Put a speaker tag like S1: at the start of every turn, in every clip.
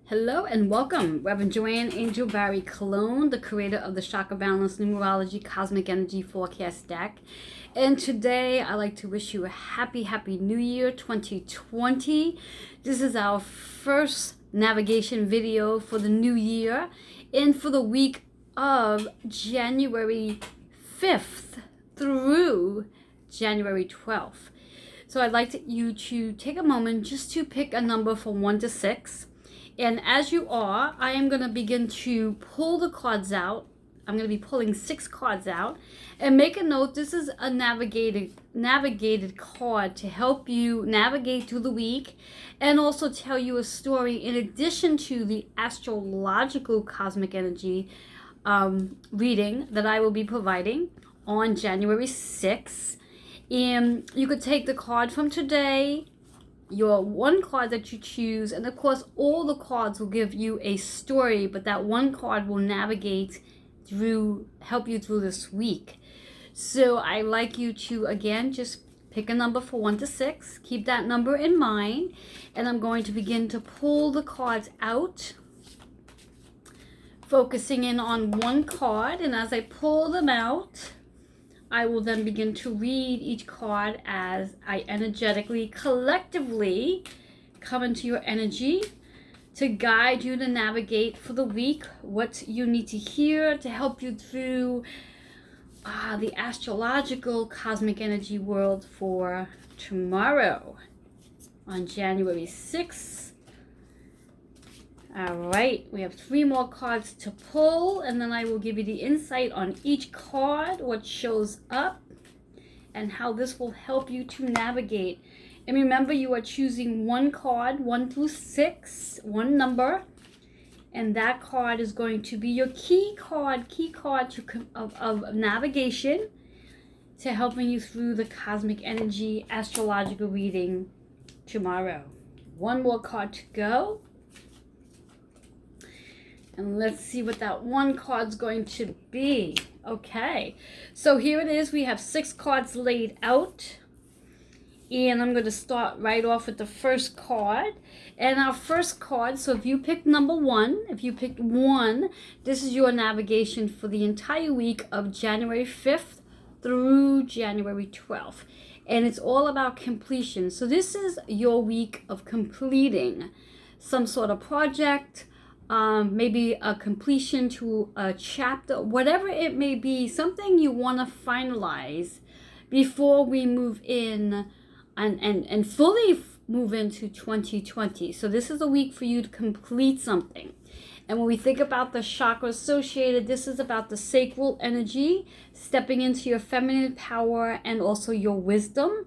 S1: Hello and welcome, Reverend Joanne Angel Barry Cologne, the creator of the Chakra Balance Numerology Cosmic Energy Forecast deck. And today I'd like to wish you a happy New Year 2020. This is our first navigation video for the new year and for the week of January 5th through January 12th. So I'd like you to take a moment just to pick a number from 1 to 6. And as you are, I am going to begin to pull the cards out. I'm going to be pulling 6 cards out. And make a note, this is a navigated card to help you navigate through the week and also tell you a story in addition to the Astrological Cosmic Energy reading that I will be providing on January 6th. And you could take the card from today, your one card that you choose, and of course all the cards will give you a story, but that one card will navigate through, help you through this week. So I like you to again just pick a number from 1 to 6, keep that number in mind, and I'm going to begin to pull the cards out, focusing in on one card. And as I pull them out, I will then begin to read each card as I energetically, collectively come into your energy to guide you to navigate for the week what you need to hear to help you through the astrological cosmic energy world for tomorrow on January 6th. All right, we have 3 more cards to pull, and then I will give you the insight on each card, what shows up, and how this will help you to navigate. And remember, you are choosing one card, 1 through 6, one number, and that card is going to be your key card of navigation to helping you through the cosmic energy astrological reading tomorrow. 1 more card to go. And let's see what that one card's going to be. Okay, so here it is. We have 6 cards laid out. And I'm going to start right off with the first card. And our first card, so if you picked number 1, if you picked 1, this is your navigation for the entire week of January 5th through January 12th. And it's all about completion. So this is your week of completing some sort of project, maybe a completion to a chapter, whatever it may be, something you want to finalize before we move in and fully move into 2020. So this is a week for you to complete something. And when we think about the chakra associated, this is about the sacral energy, stepping into your feminine power and also your wisdom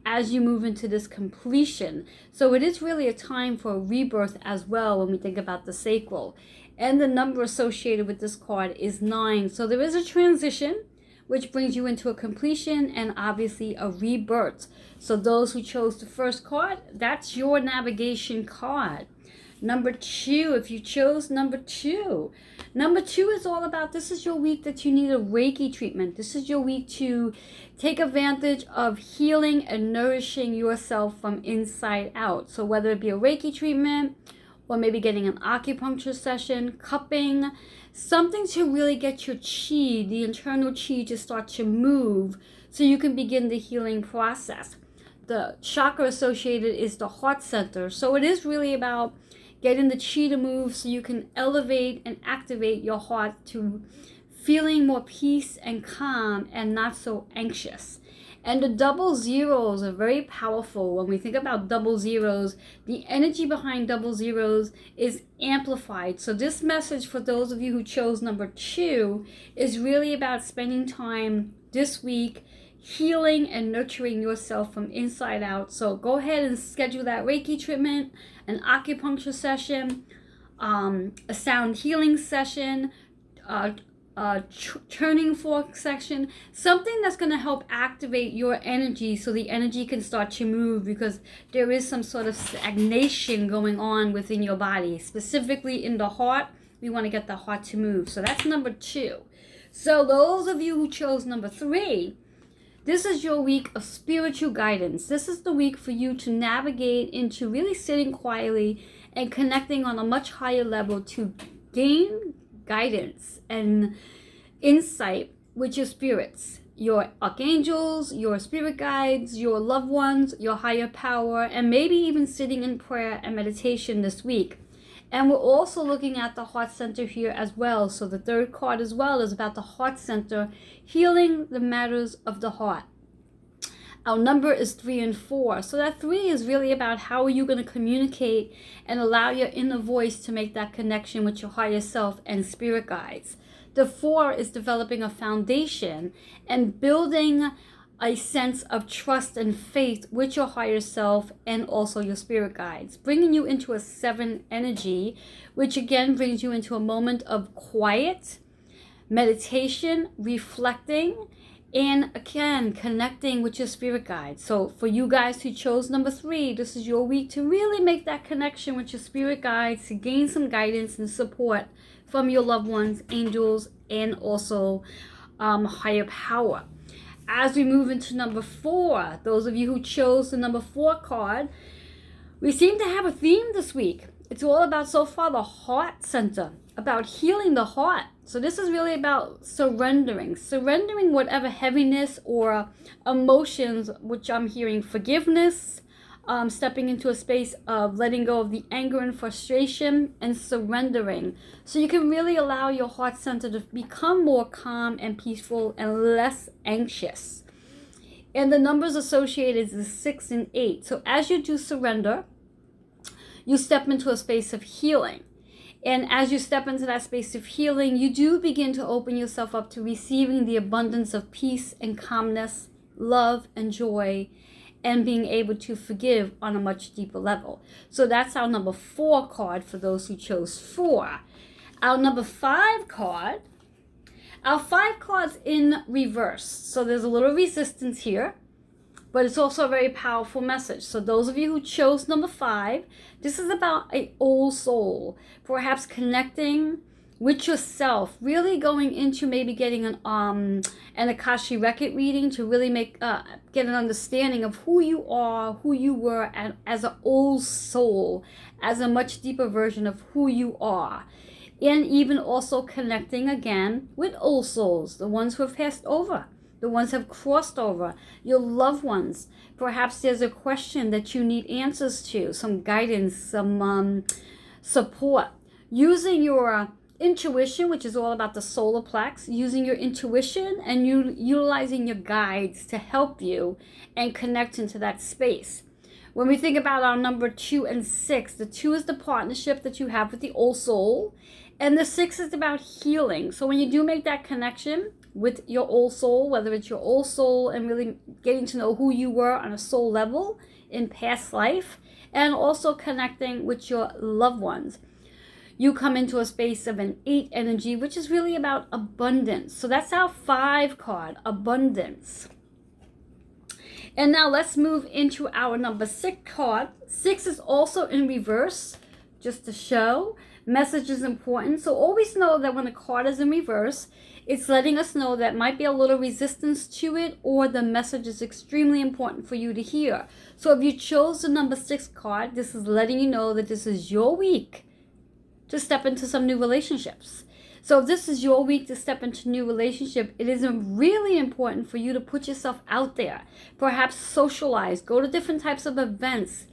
S1: as you move into this completion. So it is really a time for a rebirth as well when we think about the sacral. And the number associated with this card is 9. So there is a transition which brings you into a completion and obviously a rebirth. So those who chose the first card, that's your navigation card. Number 2, if you chose number 2. Number 2 is all about, this is your week that you need a Reiki treatment. This is your week to take advantage of healing and nourishing yourself from inside out. So whether it be a Reiki treatment or maybe getting an acupuncture session, cupping, something to really get your chi, the internal chi, to start to move so you can begin the healing process. The chakra associated is the heart center. So it is really about getting the chi to move so you can elevate and activate your heart to feeling more peace and calm and not so anxious. And the double zeros are very powerful. When we think about double zeros, the energy behind double zeros is amplified. So this message for those of you who chose number 2 is really about spending time this week healing and nurturing yourself from inside out. So go ahead and schedule that Reiki treatment, an acupuncture session, a sound healing session, turning fork section, something that's going to help activate your energy so the energy can start to move, because there is some sort of stagnation going on within your body, specifically in the heart. We want to get the heart to move. So that's number 2. So those of you who chose number 3, This is your week of spiritual guidance. This is the week for you to navigate into really sitting quietly and connecting on a much higher level to gain guidance and insight with your spirits, your archangels, your spirit guides, your loved ones, your higher power, and maybe even sitting in prayer and meditation this week. And we're also looking at the heart center here as well. So the third card as well is about the heart center, healing the matters of the heart. Our number is 3 and 4. So that 3 is really about how are you going to communicate and allow your inner voice to make that connection with your higher self and spirit guides. The 4 is developing a foundation and building a sense of trust and faith with your higher self and also your spirit guides, bringing you into a 7 energy, which again brings you into a moment of quiet, meditation, reflecting, and again, connecting with your spirit guides. So for you guys who chose number 3, this is your week to really make that connection with your spirit guides, to gain some guidance and support from your loved ones, angels, and also higher power. As we move into number 4, those of you who chose the number 4 card, we seem to have a theme this week. It's all about, so far, the heart center, about healing the heart. So this is really about surrendering whatever heaviness or emotions, which I'm hearing forgiveness, stepping into a space of letting go of the anger and frustration and surrendering. So you can really allow your heart center to become more calm and peaceful and less anxious. And the numbers associated is 6 and 8. So as you do surrender, you step into a space of healing. And as you step into that space of healing, you do begin to open yourself up to receiving the abundance of peace and calmness, love and joy, and being able to forgive on a much deeper level. So that's our number 4 card for those who chose 4. Our number 5 card, our 5 cards in reverse. So there's a little resistance here, but it's also a very powerful message. So those of you who chose number 5, this is about an old soul, perhaps connecting with yourself, really going into maybe getting an Akashic record reading to really get an understanding of who you are, who you were as an old soul, as a much deeper version of who you are. And even also connecting again with old souls, the ones who have passed over, the ones who have crossed over, your loved ones. Perhaps there's a question that you need answers to, some guidance, some support. Using your intuition, which is all about the solar plex, using your intuition and utilizing your guides to help you and connect into that space. When we think about our number 2 and 6, the 2 is the partnership that you have with the old soul, and the 6 is about healing. So when you do make that connection with your old soul, whether it's your old soul and really getting to know who you were on a soul level in past life, and also connecting with your loved ones, you come into a space of an 8 energy, which is really about abundance. So that's our 5 card, abundance. And now let's move into our number 6 card. 6 is also in reverse, just to show. Message is important. So always know that when a card is in reverse, it's letting us know that might be a little resistance to it, or the message is extremely important for you to hear. So if you chose the number 6 card, this is letting you know that this is your week to step into some new relationships. So if this is your week to step into new relationship, it is really important for you to put yourself out there. Perhaps socialize, go to different types of events,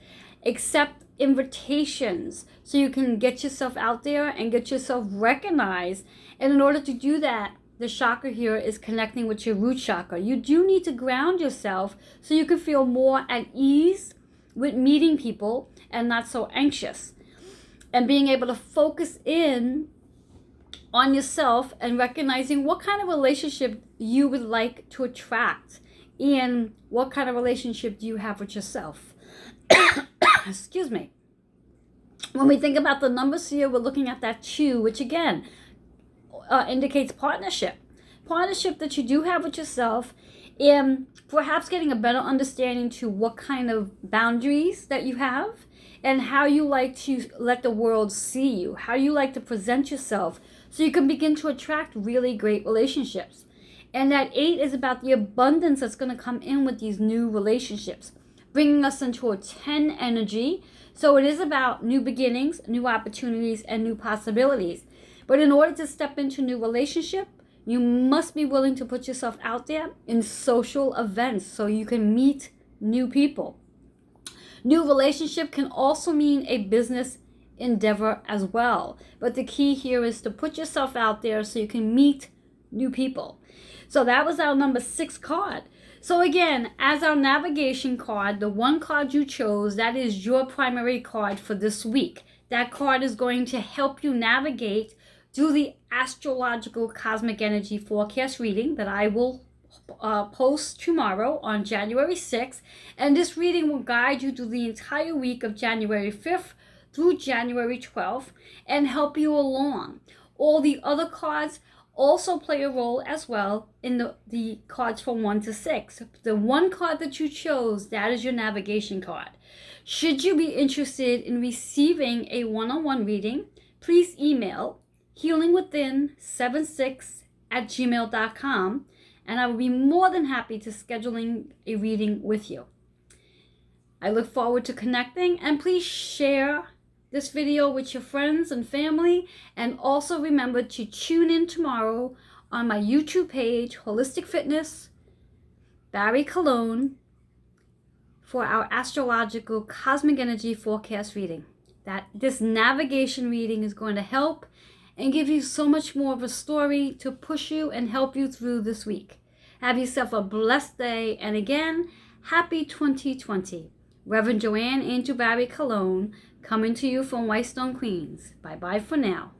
S1: accept invitations so you can get yourself out there and get yourself recognized. And in order to do that, the chakra here is connecting with your root chakra. You do need to ground yourself so you can feel more at ease with meeting people and not so anxious. And being able to focus in on yourself and recognizing what kind of relationship you would like to attract and what kind of relationship do you have with yourself. Excuse me. When we think about the numbers here, we're looking at that 2, which again indicates partnership. Partnership that you do have with yourself, and perhaps getting a better understanding to what kind of boundaries that you have and how you like to let the world see you, how you like to present yourself, so you can begin to attract really great relationships. And that 8 is about the abundance that's going to come in with these new relationships, bringing us into a 10 energy. So it is about new beginnings, new opportunities, and new possibilities. But in order to step into a new relationship, you must be willing to put yourself out there in social events so you can meet new people. New relationship can also mean a business endeavor as well. But the key here is to put yourself out there so you can meet new people. So that was our number 6 card. So again, as our navigation card, the one card you chose, that is your primary card for this week. That card is going to help you navigate through the Astrological Cosmic Energy Forecast reading that I will post tomorrow on January 6th. And this reading will guide you through the entire week of January 5th through January 12th and help you along. All the other cards also play a role as well in the cards from 1 to 6. The one card that you chose, that is your navigation card. Should you be interested in receiving a one-on-one reading, please email healingwithin76@gmail.com and I will be more than happy to scheduling a reading with you. I look forward to connecting, and please share this video with your friends and family, and also remember to tune in tomorrow on my YouTube page, Holistic Fitness, Barry Cologne, for our Astrological Cosmic Energy Forecast reading. This navigation reading is going to help and give you so much more of a story to push you and help you through this week. Have yourself a blessed day, and again, happy 2020. Reverend Joanne Angel Barry Cologne, coming to you from Whitestone, Queens. Bye-bye for now.